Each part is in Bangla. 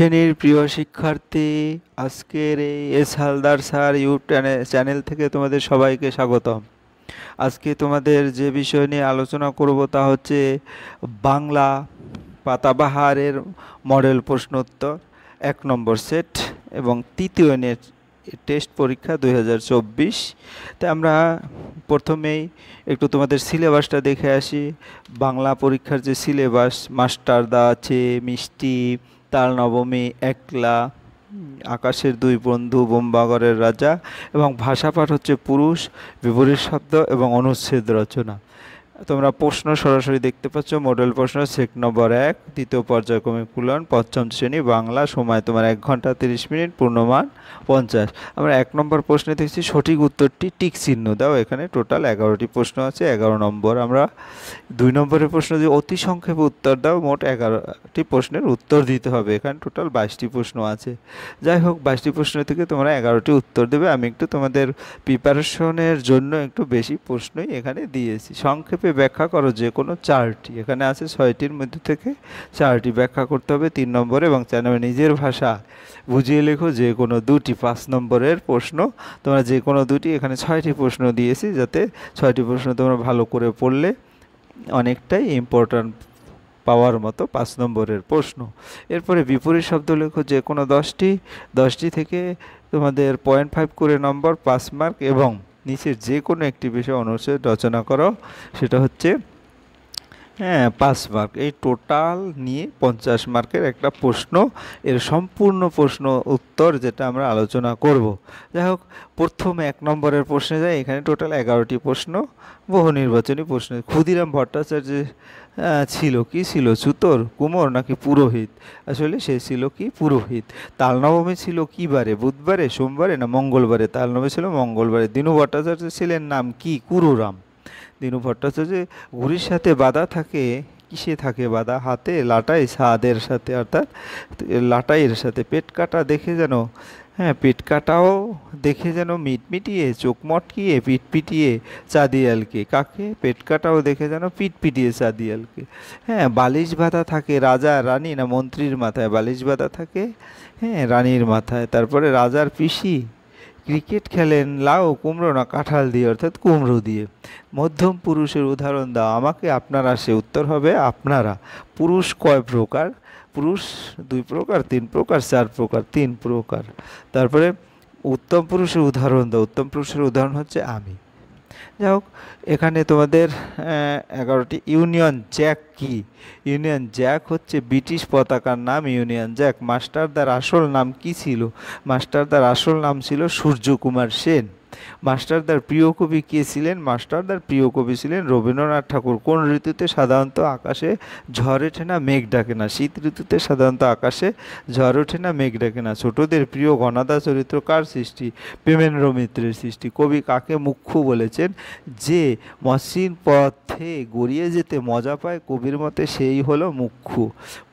শ্রেণীর প্রিয় শিক্ষার্থী, আজকের এই এস হালদার স্যার চ্যানেল থেকে তোমাদের সবাইকে স্বাগতম। আজকে তোমাদের যে বিষয় নিয়ে আলোচনা করব তা হচ্ছে বাংলা পাতাবাহারের মডেল প্রশ্নোত্তর 1 নম্বর সেট এবং তৃতীয় টেস্ট পরীক্ষা 2024। তাই আমরা প্রথমেই একটু তোমাদের সিলেবাসটা দেখে আসি। বাংলা পরীক্ষার যে সিলেবাস, মাস্টারদা আছে, মিষ্টি, তাল নবমী, একলা, আকাশের দুই বন্ধু, বোম্বাগরের রাজা এবং ভাষাপাঠ হচ্ছে পুরুষ, বিপরীত শব্দ এবং অনুচ্ছেদ রচনা। তোমরা প্রশ্ন সরাসরি দেখতে পাচ্ছ। মডেল প্রশ্ন সেট নম্বর 1, দ্বিতীয় পর্যায়ক্রমিক মূল্যায়ন, পঞ্চম শ্রেণী, বাংলা। সময় তোমার 1 ঘন্টা 30 মিনিট, পূর্ণমান 50। আমরা 1 নম্বর প্রশ্নে দেখছি সঠিক উত্তরটি টিক চিহ্ন দাও। এখানে টোটাল 11টি প্রশ্ন আছে, 11 নম্বর। আমরা 2 নম্বরের প্রশ্ন যে অতি সংক্ষেপে উত্তর দাও, মোট 11টি প্রশ্নের উত্তর দিতে হবে। এখানে টোটাল 22টি প্রশ্ন আছে। যাই হোক, 22টি প্রশ্ন থেকে তোমরা 11টি উত্তর দেবে। আমি একটু তোমাদের প্রিপারেশনের জন্য একটু বেশি প্রশ্নই এখানে দিয়েছি। সংক্ষেপে ব্যাখ্যা করো যে কোনো 4টি, এখানে আছে 6টির মধ্যে থেকে 4টি ব্যাখ্যা করতে হবে 3 নম্বরে, এবং নিজের ভাষা বুঝিয়ে লেখো যে কোনো 2টি। 5 নম্বরের প্রশ্ন তোমরা যে কোনো 2টি, এখানে 6টি প্রশ্ন দিয়েছি, যাতে 6টি প্রশ্ন তোমরা ভালো করে পড়লে অনেকটাই ইম্পর্ট্যান্ট পাওয়ার মতো 5 নম্বরের প্রশ্ন। এরপরে বিপরীত শব্দ লেখো যে কোনো 10টি থেকে তোমাদের 0.5 করে নম্বর, 5 মার্ক, এবং নিচের যে কোনো একটি বিষয় অনুচ্ছেদ রচনা করো, সেটা হচ্ছে 5 মার্ক। এই টোটাল নিয়ে 50 মার্কের একটা প্রশ্ন, এর সম্পূর্ণ প্রশ্ন উত্তর যেটা আমরা আলোচনা করব। যাই হোক, প্রথমে 1 নম্বরের প্রশ্নে যাই। এখানে টোটাল 11টি প্রশ্ন, বহু নির্বাচনী প্রশ্ন। ক্ষুদিরাম ভট্টাচার্য ছিল কি? ছিল চুতর, কুমোর নাকি পুরোহিত? আসলে সে ছিল কি? পুরোহিত। তালনবমী ছিল কি বারে? বুধবারে, সোমবারে না মঙ্গলবারে? তালনবমী ছিল মঙ্গলবারে। দীনু ভট্টাচার্য ছিলেন নাম কি? কুরুরাম। দীনু ভট্টাচার্য ঘুড়ির সাথে বাঁধা থাকে, কিসে থাকে বাঁধা? হাতে, লাটাই, ছাদের সাথে, অর্থাৎ লাটাইয়ের সাথে। পেট কাটা দেখে যেন, পেট কাটাও দেখে যেন মিটমিটিয়ে, চোখ মটকিয়ে, পিট পিটিয়ে চাঁদিয়ালকে। কাকে? পেট কাটাও দেখে যেন পিট পিটিয়ে চাঁদিয়ালকে। বালিশ বাঁধা থাকে রাজা, রানী না মন্ত্রীর মাথায়? বালিশ বাঁধা থাকে রানীর মাথায়। তারপরে রাজার পিসি ক্রিকেট খেলেন লাউ, কুমড়ো না কাঁঠাল দিয়ে, অর্থাৎ কুমড়ো দিয়ে। মধ্যম পুরুষের উদাহরণ দাও। আমাকে, আপনারা, সে। উত্তর হবে আপনারা। পুরুষ কয় প্রকার? পুরুষ 2 প্রকার, 3 প্রকার, 4 প্রকার? 3 প্রকার। তারপরে উত্তম পুরুষের উদাহরণ দাও। উত্তম পুরুষের উদাহরণ হচ্ছে আমি। যাই হোক, এখানে তোমাদের 11টি। ইউনিয়ন জ্যাক কি? ইউনিয়ন জ্যাক হচ্ছে ব্রিটিশ পতাকার নাম, ইউনিয়ন জ্যাক। মাস্টারদার আসল নাম কি ছিল? মাস্টারদার আসল নাম ছিল সূর্যকুমার সেন। মাস্টারদার প্রিয় কবি কে ছিলেন? মাস্টারদার প্রিয় কবি ছিলেন রবীন্দ্রনাথ ঠাকুর। কোন ঋতুতে সাধারণত আকাশে ঝড় ওঠে না, মেঘ ডাকে না? শীত ঋতুতে সাধারণত আকাশে ঝড় ওঠে না, মেঘ ডাকে না। ছোটদের প্রিয় ঘনাদা চরিত্র কার সৃষ্টি? প্রেমেন্দ্র মিত্রের সৃষ্টি। কবি কাকে মুখ্য বলেছেন? যে মসৃণ পথে গড়িয়ে যেতে মজা পায়, কবির মতে সেই হলো মুখ্য।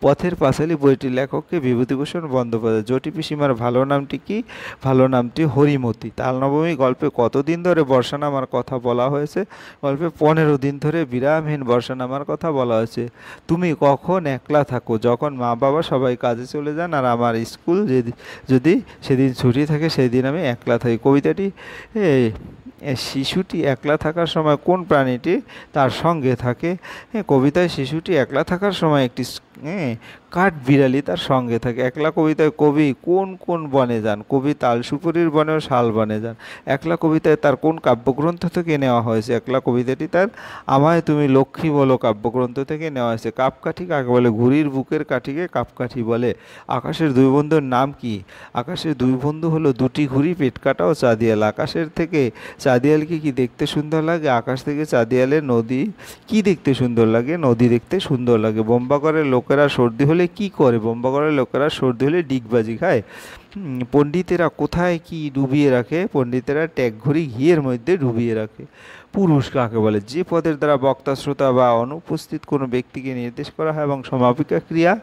পথের পাঁচালী বইটির লেখককে? বিভূতিভূষণ বন্দ্যোপাধ্যায়। জটি পিসিমার ভালো নামটি কি? ভালো নামটি হরিমতি। তালনবমী গল্পে কতদিন ধরে বর্ষা নামার কথা বলা হয়েছে? গল্পে 15 দিন ধরে বিরামহীন বর্ষা নামার কথা বলা হয়েছে। তুমি কখন একলা থাকো? যখন মা বাবা সবাই কাজে চলে যান আর আমার স্কুল যদি সেদিন ছুটি থাকে, সেই দিন আমি একলা থাকি। কবিতাটি শিশুটি একলা থাকার সময় কোন প্রাণীটি তার সঙ্গে থাকে? কবিতায় শিশুটি একলা থাকার সময় একটি কাঠ বিড়ালি তার সঙ্গে থাকে। একলা কবিতায় কবি কোন কোন বনে যান? কবি তাল সুপুরির বনে ও শাল বনে যান। একলা কবিতায় তার কোন কাব্যগ্রন্থ থেকে নেওয়া হয়েছে? একলা কবিতাটি তার আমায় তুমি লক্ষ্মী বলো কাব্যগ্রন্থ থেকে নেওয়া হয়েছে। কাপকাঠি কাকে বলে? ঘুড়ির বুকের কাঠিকে কাপকাঠি বলে। আকাশের 2 বন্ধুর নাম কি? আকাশের 2 বন্ধু হলো 2টি ঘুড়ি, পেট কাটা ও চাঁদিয়াল। আকাশের থেকে চাঁদিয়ালকে কি দেখতে সুন্দর লাগে? আকাশ থেকে চাঁদিয়ালের নদী কি দেখতে সুন্দর লাগে? নদী দেখতে সুন্দর লাগে। বোম্বাগরের লোকেরা সর্দি হলে কি করে? বোম্বাগরের লোকেরা সর্দি হলে ডিগবাজি খায়। পণ্ডিতেরা কোথায় কি ডুবিয়ে রাখে? পণ্ডিতেরা ট্যাগ ঘড়ি ঘিয়ের মধ্যে ডুবিয়ে রাখে। পুরুষ কাকে বলে? যে পদের দ্বারা বক্তা, শ্রোতা বা অনুপস্থিত কোনো ব্যক্তিকে নির্দেশ করা হয় এবং সমাপিকা ক্রিয়া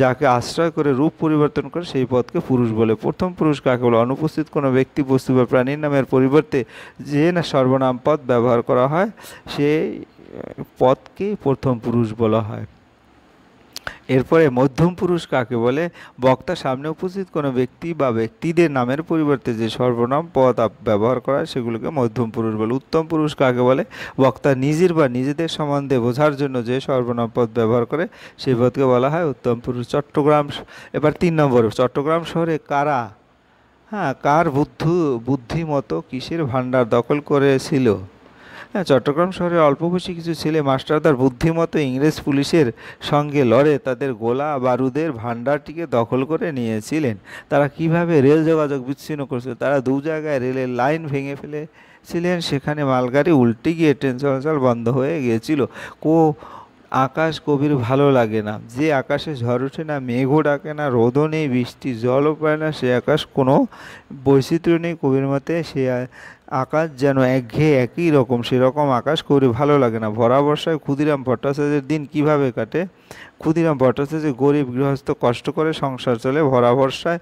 যাকে আশ্রয় করে রূপ পরিবর্তন করে, সেই পদকে পুরুষ বলে। প্রথম পুরুষ কাকে বলে? অনুপস্থিত কোনো ব্যক্তি, বস্তু বা প্রাণীর নামের পরিবর্তে যে না সর্বনাম পদ ব্যবহার করা হয়, সেই পদকে প্রথম পুরুষ বলা হয়। এরপরে মধ্যম পুরুষ কাকে বলে? বক্তা সামনে উপস্থিত কোনো ব্যক্তি বা ব্যক্তিদের নামের পরিবর্তে যে সর্বনাম পদ ব্যবহার করা হয় সেগুলোকে মধ্যম পুরুষ বলে। উত্তম পুরুষ কাকে বলে? বক্তা নিজের বা নিজেদের সম্বন্ধে বোঝার জন্য যে সর্বনাম পদ ব্যবহার করে সেই পদকে বলা হয় উত্তম পুরুষ। এবার 3 নম্বর, চট্টগ্রাম শহরে কারা, কার বুদ্ধিমতো কিসের ভাণ্ডার দখল করেছিল? চট্টগ্রাম শহরে অল্প বয়সী কিছু ছেলে মাস্টারদার বুদ্ধিমতো ইংরেজ পুলিশের সঙ্গে লড়ে তাদের গোলা বারুদের ভাণ্ডারটিকে দখল করে নিয়েছিলেন। তারা কিভাবে রেল যোগাযোগ বিচ্ছিন্ন করেছিল? তারা 2 জায়গায় রেলের লাইন ভেঙে ফেলেছিলেন, সেখানে মালগাড়ি উল্টে গিয়ে ট্রেন চলাচল বন্ধ হয়ে গিয়েছিল। আকাশ কবির ভালো লাগে না, যে আকাশে ঝড় ওঠে না, মেঘও ডাকে না, রোদও নেই, বৃষ্টি জলও পায় না, সে আকাশ কোনো বৈচিত্র্য নেই। কবির মতে সে আকাশ যেন একঘেয়ে একই রকম, সেরকম আকাশ কবির ভালো লাগে না। ভরা বর্ষায় ক্ষুদিরাম ভট্টাচার্যের দিন কিভাবে কাটে? ক্ষুদিরাম ভট্টাচার্য গরিব গৃহস্থ, কষ্ট করে সংসার চলে। ভরা বর্ষায়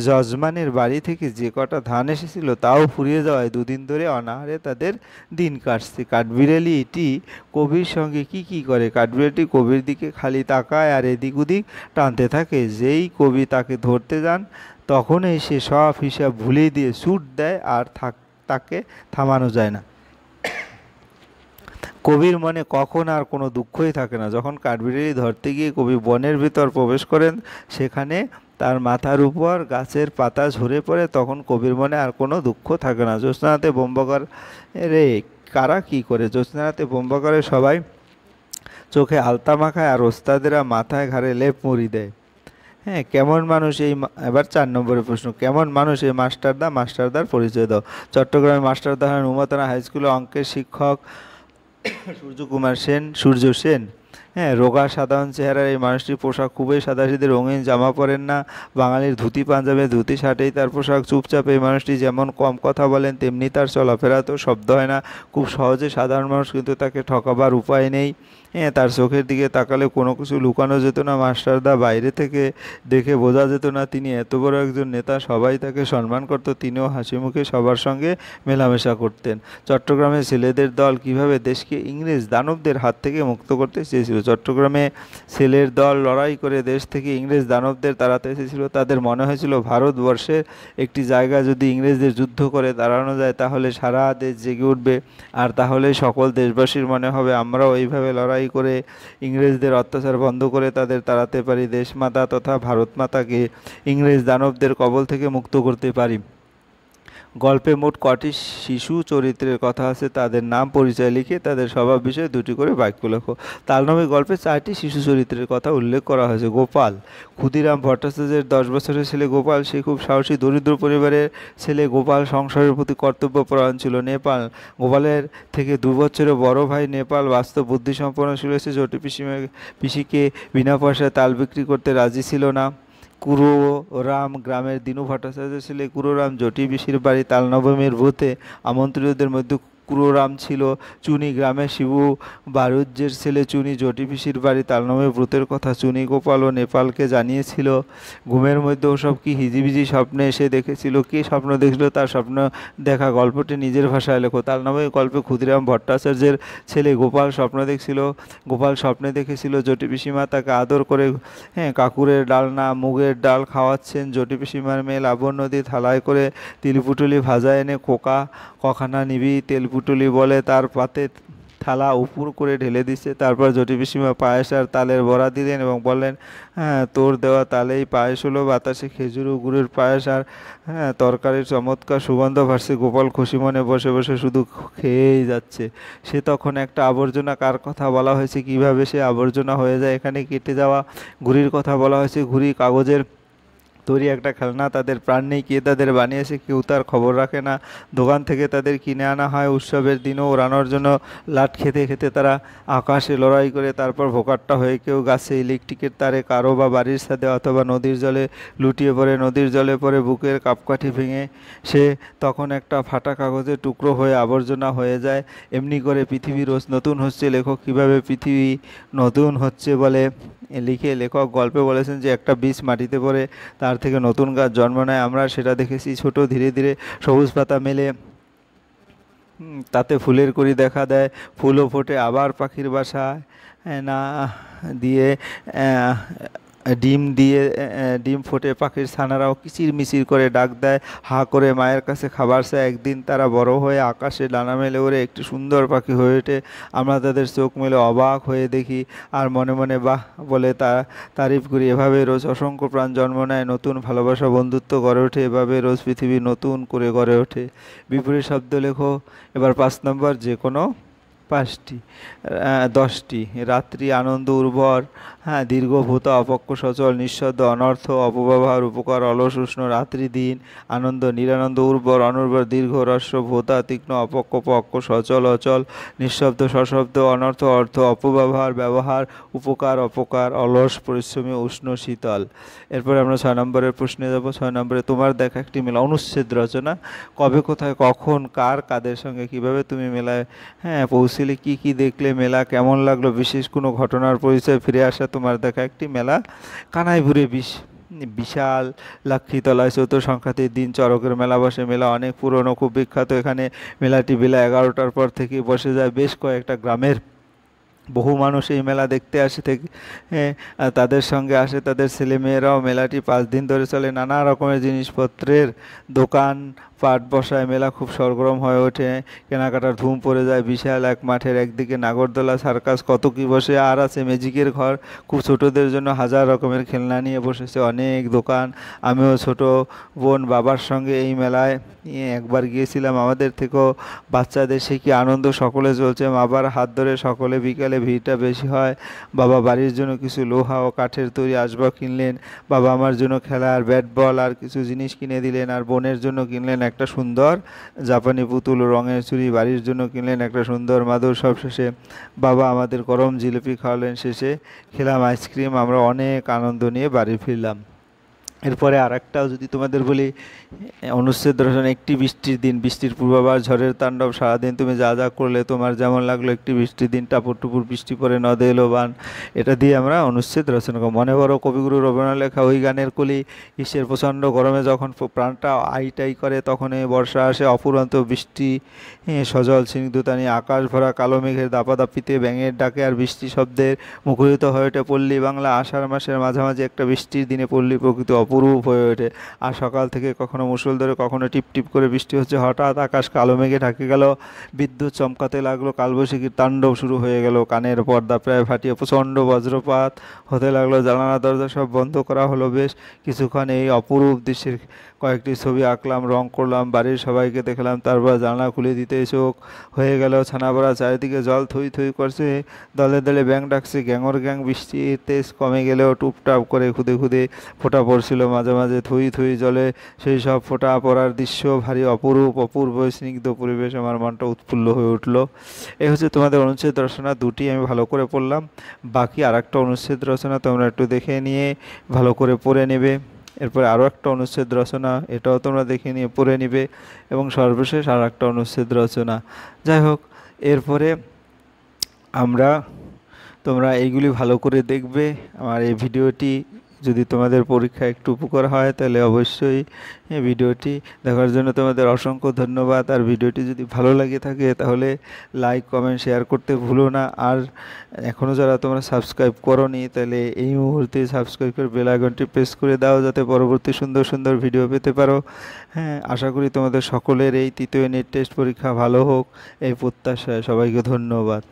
যজমানের বাড়ি থেকে যে কটা ধান এসেছিল তাও ফুরিয়ে যাওয়ায় 2 দিন ধরে অনাহারে তাদের দিন কাটছে। কাঠবিড়ালিটি কবির সঙ্গে কি করে? কাঠবিড়ালিটি কবির দিকে খালি তাকায় আর এদিক ওদিক টানতে থাকে। যেই কবি তাকে ধরতে যান তখনই সে সব হিসাব ভুলিয়ে দিয়ে ছুট দেয়, আর তাকে থামানো যায় না। কবির মনে কখন আর কোনো দুঃখই থাকে না। যখন কাঠবিড়ালি ধরতে গিয়ে কবি বনের ভিতর প্রবেশ করেন, সেখানে তার মাথার উপর গাছের পাতা ঝরে পড়ে, তখন কবির মনে আর কোনো দুঃখ থাকে না। জ্যোৎস্নারাতে বোম্বাকর রে কারা কি করে? জ্যোৎস্নারাতে বোম্বাকরে সবাই চোখে আলতা মাখায় আর ওস্তাদেরা মাথায় ঘাড়ে লেপ মুড়ি দেয়। কেমন মানুষ এই এবার 4 নম্বরের প্রশ্ন, কেমন মানুষ এই মাস্টারদার পরিচয় দাও। চট্টগ্রামের মাস্টারদা হলেন উমাতনা হাই স্কুলে অঙ্কের শিক্ষক সূর্য সেন। রোগা সাধারণ চেহারার এই মানুষটির পোশাক খুবই সাদাসিধে, রঙিন জামা পরেন না। বাঙালির ধুতি পাঞ্জাবে, ধুতি শার্টেই তার পোশাক। চুপচাপ এই মানুষটি যেমন কম কথা বলেন তেমনি তার চলাফেরাতেও শব্দ হয় না। খুব সহজে সাধারণ মানুষ, কিন্তু তাকে ঠকাবার উপায় নেই। তার চোখের দিকে তাকালে কোনো কিছু লুকানো যেত না। মাস্টারদা বাইরে থেকে দেখে বোঝা যেত না তিনি এত বড় একজন নেতা। সবাই তাকে সম্মান করত, তিনিও হাসি মুখে সবার সঙ্গে মেলামেশা করতেন। চট্টগ্রামের ছেলেদের দল কিভাবে দেশকে ইংরেজ দানবদের হাত থেকে মুক্ত করতে চেয়েছিল? চট্টগ্রামে ছেলের দল লড়াই করে দেশ থেকে ইংরেজ দানবদের তাড়াতে এসেছিল। তাদের মনে হয়েছিল ভারতবর্ষের একটি জায়গা যদি ইংরেজদের যুদ্ধ করে তাড়ানো যায় তাহলে সারা দেশ জেগে উঠবে, আর তাহলে সকল দেশবাসীর মনে হবে আমরাও এইভাবে লড়াই করে ইংরেজদের অত্যাচার বন্ধ করে তাদের তাড়াতে পারি, দেশমাতা তথা ভারত মাতাকে ইংরেজ দানবদের কবল থেকে মুক্ত করতে পারি। গল্পে মোট কটি শিশু চরিত্রের কথা আছে? তাদের নাম পরিচয় লিখে তাদের স্বভাব বিষয়ে 2টি করে বাক্য লেখো। তালনবী গল্পে 4টি শিশু চরিত্রের কথা উল্লেখ করা হয়েছে। গোপাল, ক্ষুদিরাম ভট্টাচার্যের 10 বছরের ছেলে গোপাল, সে খুব সাহসী দরিদ্র পরিবারের ছেলে। গোপাল সংসারের প্রতি কর্তব্যপরায়ণ ছিল। নেপাল, গোপালের থেকে 2 বছরের বড় ভাই নেপাল বাস্তব বুদ্ধিসম্পন্ন ছিল। সে জটি পিসিকে বিনা পয়সায় তাল বিক্রি করতে রাজি ছিল না। কুরোরাম, গ্রামের দিনু ভট্টাচার্যের ছেলে কুরোরাম জটি পিসির বাড়ি তালনবমীর ভূতে আমন্ত্রিতদের মধ্যে কুরোরাম ছিল। চুনি, গ্রামের শিবু বারুজ্যের ছেলে চুনি জটি পিসির বাড়ি তালনবমীর ভূতের কথা চুনি গোপাল ও নেপালকে জানিয়েছিল। ঘুমের মধ্যে ওসব কি হিজিবিজি স্বপ্নে এসে দেখেছিল? কে স্বপ্ন দেখছিল তার স্বপ্ন দেখা গল্পটি নিজের ভাষায় লেখো। তালনবমী গল্পে ক্ষুদিরাম ভট্টাচার্যের ছেলে গোপাল স্বপ্ন দেখছিল। গোপাল স্বপ্নে দেখেছিল জটি পিসিমা তাকে আদর করে কাকুরের ডালনা মুগের ডাল খাওয়াচ্ছেন। জটি পিসিমার মেয়ে লাবণ্যদি থালায় করে তিলপুটুলি ভাজা এনে কখানা নিবি তেলপুটুলি বলে তার পাতে থালা উপুর করে ঢেলে দিচ্ছে। তারপর জটি পিসিমা পায়েস আর তালের বড়া দিলেন এবং বললেন, তোর দেওয়া তালেই পায়েস হলো। বাতাসে খেজুর ও গুড়ের পায়েস আর তরকারির চমৎকার সুগন্ধ ভাসছে। গোপাল খুশি মনে বসে বসে শুধু খেয়েই যাচ্ছে। সে তখন একটা আবর্জনা। কার কথা বলা হয়েছে? কিভাবে সে আবর্জনা হয়ে যায়? এখানে কেটে যাওয়া ঘুড়ির কথা বলা হয়েছে। ঘুড়ি কাগজের তৈরি একটা খেলনা, তাদের প্রাণ নেই। কে তাদের বানিয়েছে কেউ তার খবর রাখে না। দোকান থেকে তাদের কিনে আনা হয় উৎসবের দিনও ওড়ানোর জন্য। লাট খেতে খেতে তারা আকাশে লড়াই করে তারপর ভোকাট্টা হয়ে কেউ গাছে, ইলেকট্রিকের তারে, কারো বা বাড়ির ছাদে অথবা নদীর জলে লুটিয়ে পড়ে। নদীর জলে পড়ে বুকের কাপকাঠি ভেঙে সে তখন একটা ফাটা কাগজের টুকরো হয়ে আবর্জনা হয়ে যায়। এমনি করে পৃথিবী রোজ নতুন হচ্ছে। লেখক কীভাবে পৃথিবী নতুন হচ্ছে বলে লিখে লেখক গল্পে বলেছেন যে একটা বীজ মাটিতে পড়ে তার থেকে নতুন গাছ জন্ম নেয়। আমরা সেটা দেখেছি। ছোট ধীরে ধীরে সবুজ পাতা মেলে তাতে ফুলের কড়ি দেখা দেয়, ফুলও ফোটে, আবার পাখির বাসায় না দিয়ে ডিম দিয়ে ডিম ফোটে, পাখির ছানারাও কিচিরমিচির করে ডাক দেয়, হা করে মায়ের কাছে খাবার চায়। একদিন তারা বড় হয়ে আকাশে ডানা মেলে ওড়ে একটি সুন্দর পাখি হয়ে ওঠে। আমরা তাদের চোখ মেলে অবাক হয়ে দেখি আর মনে মনে বাহ বলে তারিফ করি। এভাবে রোজ অসংখ্য প্রাণ জন্ম নেয়, নতুন ভালোবাসা বন্ধুত্ব গড়ে ওঠে। এভাবে রোজ পৃথিবী নতুন করে গড়ে ওঠে। বিপরীত শব্দ লেখো। এবার 5 নম্বর, যে কোনো 5টি 10টি। রাত্রি আনন্দ উর্বর, হ্যাঁ, দীর্ঘ ভূতা অপক্ষ সচল, নিঃশব্দ অনর্থ অপব্যবহার উপকার অলস উষ্ণ। রাত্রি দিন আনন্দ নিরানন্দ উর্বর অনুর্বর দীর্ঘ হ্রস্ব ভূতা তীক্ষ্ণ অপক্ষ পক্ষ সচল অচল নিঃশব্দ সশব্দ অনর্থ অর্থ অপব্যবহার ব্যবহার উপকার অপকার অলস পরিশ্রমী উষ্ণ শীতল। এরপরে আমরা 6 নম্বরের প্রশ্নে যাব। 6 নম্বরে, তোমার দেখা একটি মেলা। অনুচ্ছেদ রচনা। কবে কোথায় কখন কার কাদের সঙ্গে কিভাবে তুমি মেলায় পৌঁছলে, কি কি দেখলে, মেলা কেমন লাগলো, বিশেষ কোনো ঘটনার পরিচয়, ফিরে আসা তোমার দেখা একটি মেলা। কানাইপুরে বিশাল লাক্ষীতলায় চৌথ সংক্রান্তির দিন চড়কের মেলা বসে। মেলা অনেক পুরনো, খুব বিখ্যাত। এখানে মেলাটি বেলা 11টার পর থেকে বসে যায়। বেশ কয়েকটা গ্রামের বহু মানুষ এই মেলা দেখতে আসে থেকে তাদের সঙ্গে আসে তাদের ছেলেমেয়েরাও। মেলাটি 5 দিন ধরে চলে। নানা রকমের জিনিসপত্রের দোকান পাট বসায়। মেলা খুব সরগরম হয়ে ওঠে, কেনাকাটার ধুম পড়ে যায়। বিশাল এক মাঠের একদিকে নাগরদোলা, সার্কাস, কত কি বসে। আর আছে ম্যাজিকের ঘর, খুব ছোটদের জন্য হাজার রকমের খেলনা নিয়ে বসেছে অনেক দোকান। আমিও ছোট বোন বাবার সঙ্গে এই মেলায় একবার গিয়েছিলাম। আমাদের থেকেও বাচ্চাদের সে কি আনন্দ, সকলে চলছে। বাবার হাত ধরে সকলে। বিকালে ভিড়টা বেশি হয়। বাবা বাড়ির জন্য কিছু লোহা ও কাঠের তৈরি আসবাব কিনলেন। বাবা আমার জন্য খেলার ব্যাট বল আর কিছু জিনিস কিনে দিলেন। আর বোনের জন্য কিনলেন একটা সুন্দর জাপানি পুতুল, রঙের চুড়ি। বাড়ির জন্য কিনলেন একটা সুন্দর মাদুর। সবশেষে বাবা আমাদের গরম জিলিপি খাওয়ালেন। শেষে খেলাম আইসক্রিম। আমরা অনেক আনন্দ নিয়ে বাড়ি ফিরলাম। এরপরে আর একটাও যদি তোমাদের বলি, অনুচ্ছেদ রচনা। একটি বৃষ্টির দিন, বৃষ্টির পূর্বাভাস, ঝড়ের তাণ্ডব, সারাদিন তুমি যা যা করলে, তোমার যেমন লাগলো। একটি বৃষ্টির দিন, টাপুর টুপুর বৃষ্টি পড়ে, নদে এলো বান। এটা দিয়ে আমরা অনুচ্ছেদ রচনা করি। মনে করো কবিগুরু রবীন্দ্রনাথ লেখা ওই গানের কলি। গ্রীষ্মের প্রচণ্ড গরমে যখন প্রাণটা আইটাই করে, তখন এই বর্ষা আসে অফুরন্ত বৃষ্টি, সজল স্নিগ্ধতা নিয়ে। আকাশ ভরা কালো মেঘের দাপাদাপিতে, ব্যাঙের ডাকে আর বৃষ্টি শব্দের মুখরিত হয়ে ওঠে পল্লী বাংলা। আষাঢ় মাসের মাঝামাঝি একটা বৃষ্টির দিনে পল্লী প্রকৃতি অপরূপ হয়ে ওঠে। আর সকাল থেকে কখনো মুষলধারে কখনো টিপ টিপ করে বৃষ্টি হচ্ছে। হঠাৎ আকাশ কালো মেঘে ঢাকে গেল, বিদ্যুৎ চমকাতে লাগলো, কালবৈশাখীর তাণ্ডব শুরু হয়ে গেল। কানের পর্দা প্রায় ফাটিয়ে প্রচণ্ড বজ্রপাত হতে লাগলো। জানালা দরজা সব বন্ধ করা হলো। বেশ কিছুক্ষণ এই অপরূপ দৃশ্যের কয়েকটি ছবি আঁকলাম, রং করলাম, বাড়ির সবাইকে দেখলাম। তারপর জানলা খুলে দিতে চোখ হয়ে গেল ছানাবড়া। চারিদিকে জল থই থই করছে, দলে দলে ব্যাঙ ডাকছে, গ্যাঙর গ্যাং। বৃষ্টির তেজ কমে গেলেও টুপটাপ করে খুদে খুদে ফোঁটা পড়ছিল মাঝে মাঝে, থুই থুই জলে। সেই সব ফোঁটা পড়ার দৃশ্য ভারী অপরূপ, অপূর্ব স্নিগ্ধ পরিবেশ। আমার মনটা উৎফুল্ল হয়ে উঠলো। এই হচ্ছে তোমাদের অনুচ্ছেদ রচনা। দুটি আমি ভালো করে পড়লাম। বাকি আর একটা অনুচ্ছেদ রচনা তোমরা একটু দেখে নিয়ে ভালো করে পড়ে নেবে। এরপরে আরও একটা অনুচ্ছেদ রচনা, এটাও তোমরা দেখে নিয়ে পড়ে নিবে। এবং সর্বশেষ আর একটা অনুচ্ছেদ রচনা। যাই হোক, এরপরে তোমরা এইগুলি ভালো করে দেখবে। আমার এই ভিডিওটি যদি তোমাদের পরীক্ষায় একটু উপকার হয়, তাহলে অবশ্যই ভিডিওটি দেখার জন্য তোমাদের অসংখ্য ধন্যবাদ। আর ভিডিওটি যদি ভালো লাগে থাকে তাহলে লাইক কমেন্ট শেয়ার করতে ভুলো না। আর এখনও যারা তোমরা সাবস্ক্রাইব করোনি, তাহলে এই মুহূর্তে সাবস্ক্রাইব করে বেল আইকনটি প্রেস করে দাও, যাতে পরবর্তী সুন্দর সুন্দর ভিডিও পেতে পারো। আশা করি তোমাদের সকলের এই তৃতীয় ইউনিট টেস্ট পরীক্ষা ভালো হোক, এই প্রত্যাশায়। সবাইকে ধন্যবাদ।